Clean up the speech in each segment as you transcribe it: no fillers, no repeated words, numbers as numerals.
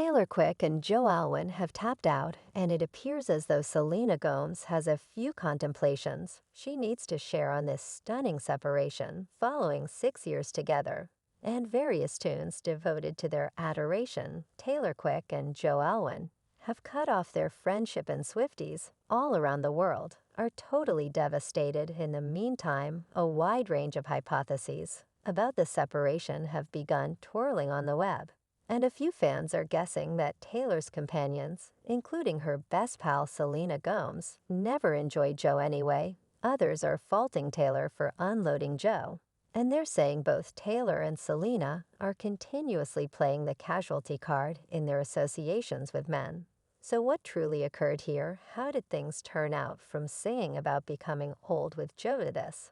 Taylor Quick and Joe Alwyn have tapped out, and it appears as though Selena Gomez has a few contemplations she needs to share on this stunning separation following 6 years together, and various tunes devoted to their adoration. Taylor Quick and Joe Alwyn have cut off their friendship, and Swifties all around the world are totally devastated. In the meantime, a wide range of hypotheses about the separation have begun twirling on the web. And a few fans are guessing that Taylor's companions, including her best pal Selena Gomez, never enjoyed Joe anyway. Others are faulting Taylor for unloading Joe. And they're saying both Taylor and Selena are continuously playing the casualty card in their associations with men. So what truly occurred here? How did things turn out from singing about becoming old with Joe to this?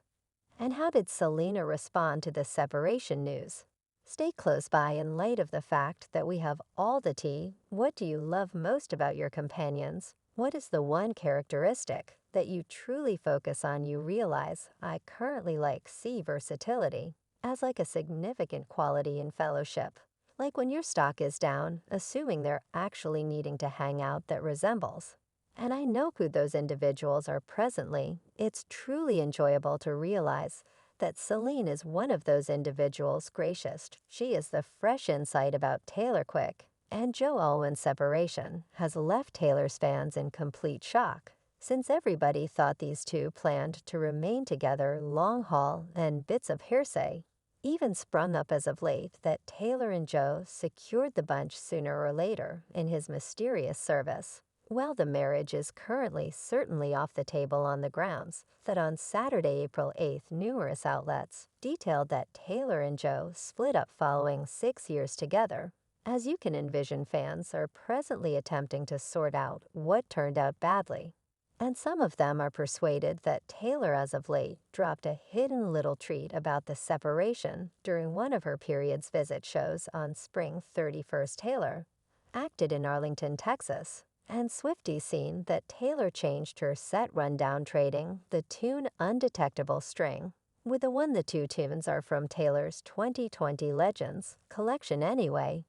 And how did Selena respond to the separation news? Stay close by in light of the fact that we have all the tea. What do you love most about your companions? What is the one characteristic that you truly focus on? You realize I currently see versatility as a significant quality in fellowship. Like when your stock is down, assuming they're actually needing to hang out that resembles. And I know who those individuals are presently. It's truly enjoyable to realize that Selena is one of those individuals. Gracious, she is the fresh insight about Taylor Quick. And Joe Alwyn's separation has left Taylor's fans in complete shock, since everybody thought these two planned to remain together long haul, and bits of hearsay even sprung up as of late that Taylor and Joe secured the bunch sooner or later in his mysterious service. Well, the marriage is currently certainly off the table on the grounds that on Saturday, April 8th, numerous outlets detailed that Taylor and Joe split up following 6 years together. As you can envision, fans are presently attempting to sort out what turned out badly. And some of them are persuaded that Taylor as of late dropped a hidden little treat about the separation during one of her period's visit shows on Spring 31st. Taylor acted in Arlington, Texas. And Swifties seen that Taylor changed her set rundown, trading the tune Undetectable String with the one. The two tunes are from Taylor's 2020 Legends collection anyway.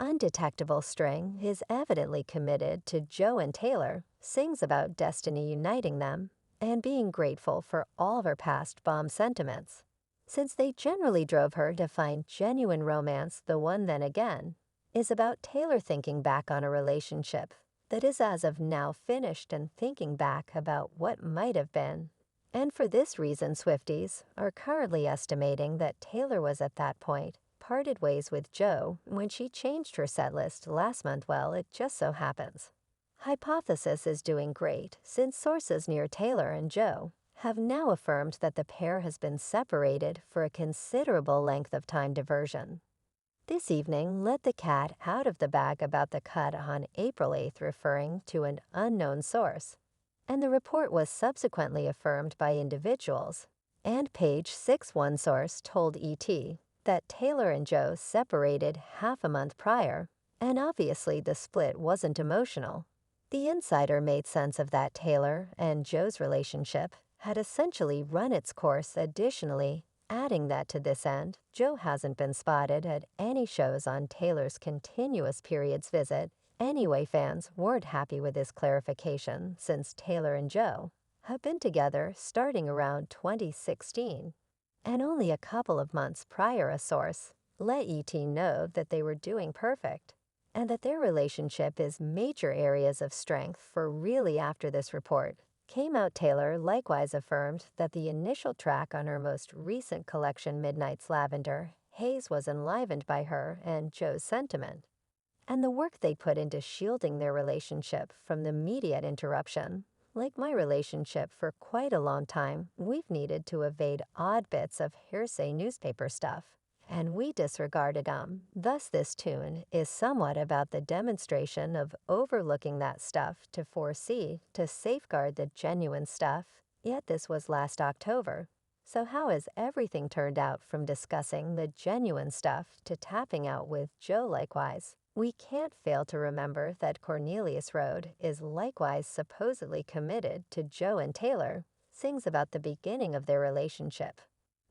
Undetectable String is evidently committed to Joe, and Taylor sings about destiny uniting them and being grateful for all of her past bomb sentiments, since they generally drove her to find genuine romance. The one then again is about Taylor thinking back on a relationship that is as of now finished and thinking back about what might have been. And for this reason, Swifties are currently estimating that Taylor was at that point parted ways with Joe when she changed her setlist last month. Well, it just so happens hypothesis is doing great, since sources near Taylor and Joe have now affirmed that the pair has been separated for a considerable length of time. Diversion this evening let the cat out of the bag about the cut on April 8th, referring to an unknown source, and the report was subsequently affirmed by individuals. And Page 6, one source told ET that Taylor and Joe separated half a month prior, and obviously the split wasn't emotional. The insider made sense of that. Taylor and Joe's relationship had essentially run its course. Additionally, adding that to this end, Joe hasn't been spotted at any shows on Taylor's continuous periods visit. Anyway, fans weren't happy with this clarification, since Taylor and Joe have been together starting around 2016. And only a couple of months prior, a source let ET know that they were doing perfect, and that their relationship is major areas of strength for really. After this report came out, Taylor likewise affirmed that the initial track on her most recent collection, Midnight's Lavender Haze, was enlivened by her and Joe's sentiment, and the work they put into shielding their relationship from the immediate interruption. Like my relationship, for quite a long time, we've needed to evade odd bits of hearsay newspaper stuff, and we disregarded them. Thus, this tune is somewhat about the demonstration of overlooking that stuff to foresee, to safeguard the genuine stuff. Yet this was last October. So how has everything turned out from discussing the genuine stuff to tapping out with Joe? Likewise, we can't fail to remember that Cornelius Road is likewise supposedly committed to Joe, and Taylor sings about the beginning of their relationship,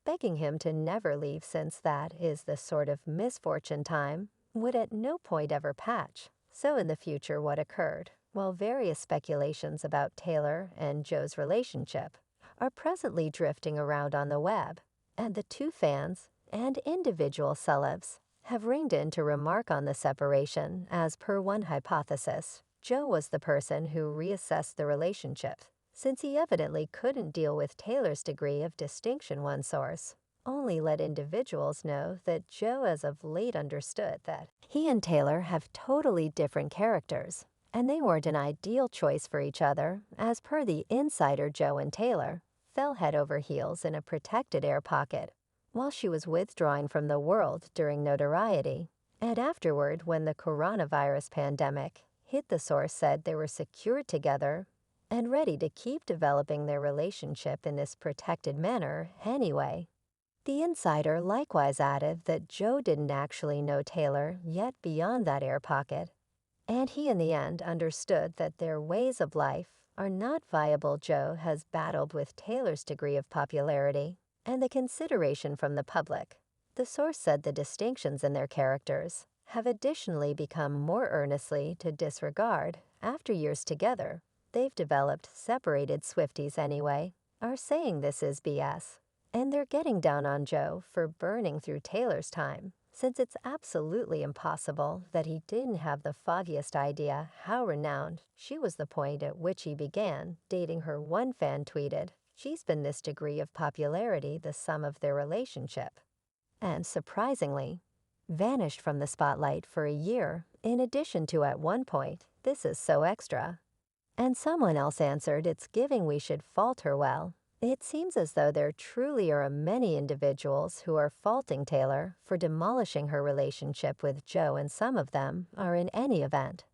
begging him to never leave, since that is the sort of misfortune time would at no point ever patch. So in the future what occurred? While various speculations about Taylor and Joe's relationship are presently drifting around on the web, and the two fans and individual celebs have ringed in to remark on the separation. As per one hypothesis, Joe was the person who reassessed the relationship, since he evidently couldn't deal with Taylor's degree of distinction. One source only let individuals know that Joe as of late understood that he and Taylor have totally different characters, and they weren't an ideal choice for each other. As per the insider, Joe and Taylor fell head over heels in a protected air pocket while she was withdrawing from the world during notoriety. And afterward, when the coronavirus pandemic hit, the source said they were secured together and ready to keep developing their relationship in this protected manner anyway. The insider likewise added that Joe didn't actually know Taylor yet beyond that air pocket, and he in the end understood that their ways of life are not viable. Joe has battled with Taylor's degree of popularity and the consideration from the public. The source said the distinctions in their characters have additionally become more earnestly to disregard after years together. They've developed separated Swifties anyway, are saying this is BS. And they're getting down on Joe for burning through Taylor's time, since it's absolutely impossible that he didn't have the foggiest idea how renowned she was. The point at which he began dating her, one fan tweeted, "She's been this degree of popularity the sum of their relationship," and surprisingly, vanished from the spotlight for a year, in addition to at one point, "This is so extra." And someone else answered, "It's giving we should fault her." Well, it seems as though there truly are many individuals who are faulting Taylor for demolishing her relationship with Joe, and some of them are in any event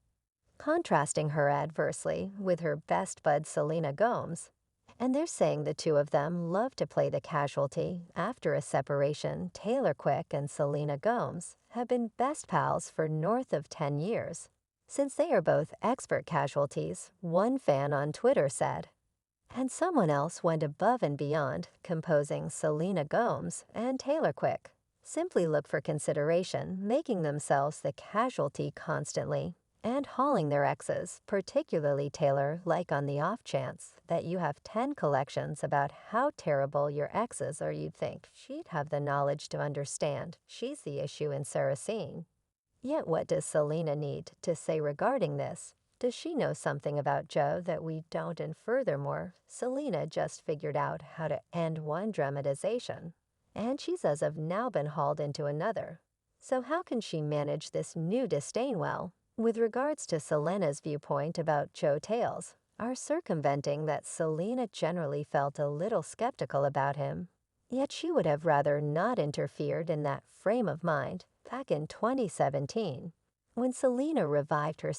contrasting her adversely with her best bud Selena Gomez. And they're saying the two of them love to play the casualty after a separation. Taylor Quick and Selena Gomez have been best pals for north of 10 years, since they are both expert casualties, one fan on Twitter said. And someone else went above and beyond, composing Selena Gomez and Taylor Quick simply look for consideration, making themselves the casualty constantly, and hauling their exes, particularly Taylor, like on the off chance that you have 10 collections about how terrible your exes are, you'd think she'd have the knowledge to understand she's the issue in Saracene. Yet what does Selena need to say regarding this? Does she know something about Joe that we don't? And furthermore, Selena just figured out how to end one dramatization, and she's as of now been hauled into another. So how can she manage this new disdain? Well, with regards to Selena's viewpoint about Joe, tales are circumventing that Selena generally felt a little skeptical about him, yet she would have rather not interfered in that frame of mind back in 2017, when Selena revived her